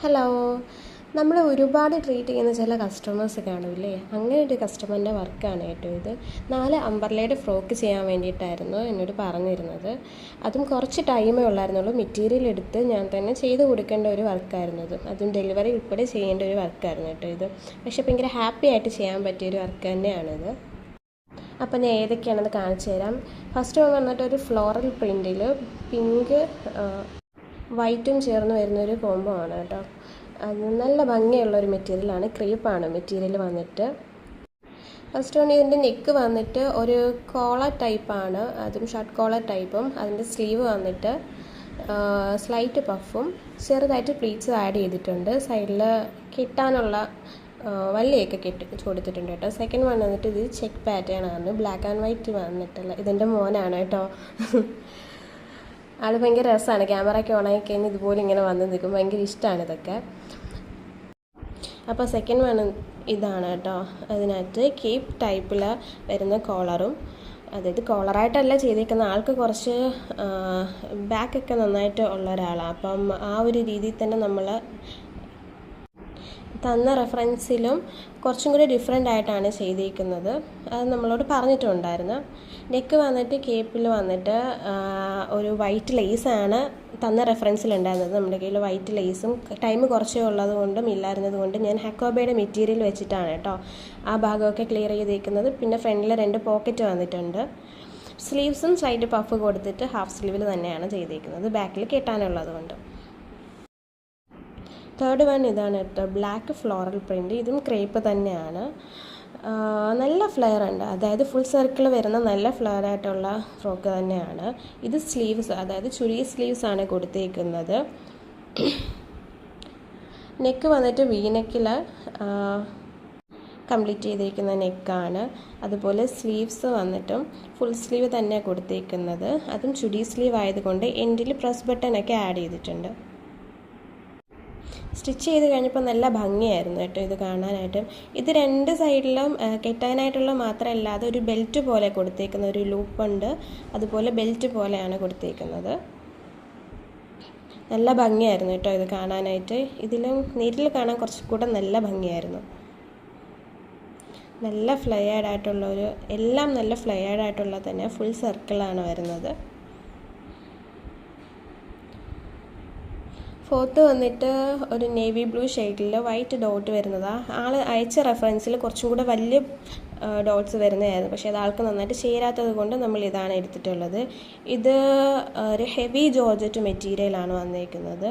Hello. നമ്മൾ ഒരുപാട് treat ചെയ്യുന്ന ചില കസ്റ്റമേഴ്സ് കാണില്ലേ, അങ്ങനെ ഒരു കസ്റ്റമറിൻ്റെ വർക്കാണ് കേട്ടോ ഇത്. 4 അംബർലയുടെ ഫ്രോക്ക് ചെയ്യാൻ വേണ്ടിയിട്ടായിരുന്നു എന്നോട് പറഞ്ഞിരുന്നത്. അതും കുറച്ച് ടൈമേ ഉള്ളായിരുന്നുള്ളൂ. മെറ്റീരിയൽ എടുത്ത് ഞാൻ തന്നെ ചെയ്ത് കൊടുക്കേണ്ട ഒരു വർക്കായിരുന്നു ഇത്. അതും ഡെലിവറി ഉൾപ്പെടെ ചെയ്യേണ്ട ഒരു വർക്കായിരുന്നു കേട്ടോ ഇത്. പക്ഷേ ഭയങ്കര ഹാപ്പി ആയിട്ട് ചെയ്യാൻ പറ്റിയൊരു വർക്ക് തന്നെയാണിത്. അപ്പം ഞാൻ ഏതൊക്കെയാണെന്ന് കാണിച്ചു തരാം. ഫസ്റ്റ് വന്നിട്ട് ഒരു ഫ്ലോറൽ പ്രിൻറ്റിൽ പിങ്ക് വൈറ്റും ചേർന്ന് വരുന്നൊരു കോംബോ ആണ് കേട്ടോ. അത് നല്ല ഭംഗിയുള്ളൊരു മെറ്റീരിയലാണ്. ക്രീപ്പാണ് മെറ്റീരിയൽ വന്നിട്ട്. ഫസ്റ്റ് വൺ ഇതിൻ്റെ നെക്ക് വന്നിട്ട് ഒരു കോളർ ടൈപ്പാണ്, അതും ഷർട്ട് കോളർ ടൈപ്പും. അതിൻ്റെ സ്ലീവ് വന്നിട്ട് സ്ലൈറ്റ് പഫും ചെറുതായിട്ട് പ്ലീറ്റ്സും ആഡ് ചെയ്തിട്ടുണ്ട്. സൈഡിൽ കെട്ടാനുള്ള വള്ളിയൊക്കെ കൊടുത്തിട്ടുണ്ട് കേട്ടോ. സെക്കൻഡ് വൺ വന്നിട്ട് ഇത് ചെക്ക് പാറ്റേൺ ആണ്, ബ്ലാക്ക് ആൻഡ് വൈറ്റ് വന്നിട്ടുള്ള. ഇതെൻ്റെ മോനാണ് കേട്ടോ. ആൾ ഭയങ്കര രസമാണ്. ക്യാമറയൊക്കെ ഓണാക്കി കഴിഞ്ഞ് ഇതുപോലെ ഇങ്ങനെ വന്ന് നിൽക്കും. ഭയങ്കര ഇഷ്ടമാണ് ഇതൊക്കെ. അപ്പോൾ സെക്കൻഡ് വൺ ഇതാണ് കേട്ടോ. അതിനകത്ത് കേപ്പ് ടൈപ്പിൽ വരുന്ന കോളറും, അതായത് കോളറായിട്ടല്ല ചെയ്തേക്കുന്ന. ആൾക്ക് കുറച്ച് ബാക്കൊക്കെ നന്നായിട്ട് ഉള്ള ഒരാളാണ്. അപ്പം ആ ഒരു രീതിയിൽ തന്നെ നമ്മൾ തന്ന റെഫറൻസിലും കുറച്ചും കൂടി ഡിഫറെൻ്റ് ആയിട്ടാണ് ചെയ്തിരിക്കുന്നത്. അത് നമ്മളോട് പറഞ്ഞിട്ടുണ്ടായിരുന്നു. നെക്ക് വന്നിട്ട് കേപ്പിൽ വന്നിട്ട് ഒരു വൈറ്റ് ലേസാണ് തന്ന റെഫറൻസിലുണ്ടായിരുന്നത്. നമ്മുടെ കയ്യിൽ വൈറ്റ് ലേസും ടൈം കുറച്ചേ ഉള്ളത് കൊണ്ടും ഇല്ലായിരുന്നത് കൊണ്ട് ഞാൻ ഹക്കോബയുടെ മെറ്റീരിയൽ വെച്ചിട്ടാണ് കേട്ടോ ആ ഭാഗമൊക്കെ ക്ലിയർ ചെയ്തിരിക്കുന്നത്. പിന്നെ ഫ്രണ്ടിൽ 2 പോക്കറ്റ് വന്നിട്ടുണ്ട്. സ്ലീവ്സും സൈഡ് പഫ് കൊടുത്തിട്ട് ഹാഫ് സ്ലീവിൽ തന്നെയാണ് ചെയ്തിരിക്കുന്നത്, ബാക്കിൽ കെട്ടാനുള്ളത് കൊണ്ട്. തേർഡ് വൺ ഇതാണ് കേട്ടോ, ബ്ലാക്ക് ഫ്ലോറൽ പ്രിൻറ്റ്. ഇതും ക്രേപ്പ് തന്നെയാണ്. നല്ല ഫ്ലെയർ ഉണ്ട്, അതായത് ഫുൾ സർക്കിൾ വരുന്ന നല്ല ഫ്ലെയർ ആയിട്ടുള്ള ഫ്രോക്ക് തന്നെയാണ് ഇത്. സ്ലീവ്സ് അതായത് ചുരി സ്ലീവ്സ് ആണ് കൊടുത്തേക്കുന്നത്. നെക്ക് വന്നിട്ട് വീനെക്കിൽ കംപ്ലീറ്റ് ചെയ്തിരിക്കുന്ന നെക്കാണ്. അതുപോലെ സ്ലീവ്സ് വന്നിട്ടും ഫുൾ സ്ലീവ് തന്നെ കൊടുത്തേക്കുന്നത്. അതും ചുരി സ്ലീവ് ആയതുകൊണ്ട് എൻഡിൽ പ്രസ് ബട്ടനൊക്കെ ആഡ് ചെയ്തിട്ടുണ്ട്. സ്റ്റിച്ച് ചെയ്ത് കഴിഞ്ഞപ്പോൾ നല്ല ഭംഗിയായിരുന്നു കേട്ടോ ഇത് കാണാനായിട്ടും. ഇത് 2 സൈഡിലും കെട്ടാനായിട്ടുള്ള മാത്രമല്ലാതെ ഒരു ബെൽറ്റ് പോലെ കൊടുത്തേക്കുന്ന ഒരു ലൂപ്പുണ്ട്. അതുപോലെ ബെൽറ്റ് പോലെയാണ് കൊടുത്തേക്കുന്നത്. നല്ല ഭംഗിയായിരുന്നു കേട്ടോ ഇത് കാണാനായിട്ട്. ഇതിലും നേരിൽ കാണാൻ കുറച്ചും കൂടെ നല്ല ഭംഗിയായിരുന്നു. നല്ല ഫ്ലെയർഡ് ആയിട്ടുള്ളൊരു, എല്ലാം നല്ല ഫ്ലെയർഡ് ആയിട്ടുള്ള തന്നെ ഫുൾ സർക്കിളാണ് വരുന്നത്. ഫോർത്ത് വന്നിട്ട് ഒരു നേവി ബ്ലൂ ഷെയ്ഡിൽ വൈറ്റ് ഡോട്ട് വരുന്നതാണ്. ആൾ അയച്ച റെഫറൻസിൽ കുറച്ചും കൂടെ വലിയ ഡോട്ട്സ് വരുന്നതായിരുന്നു. പക്ഷേ അത് ആൾക്ക് നന്നായിട്ട് ചേരാത്തത് കൊണ്ട് നമ്മൾ ഇതാണ് എടുത്തിട്ടുള്ളത്. ഇത് ഒരു ഹെവി ജോർജറ്റ് മെറ്റീരിയലാണ് വന്നിരിക്കുന്നത്.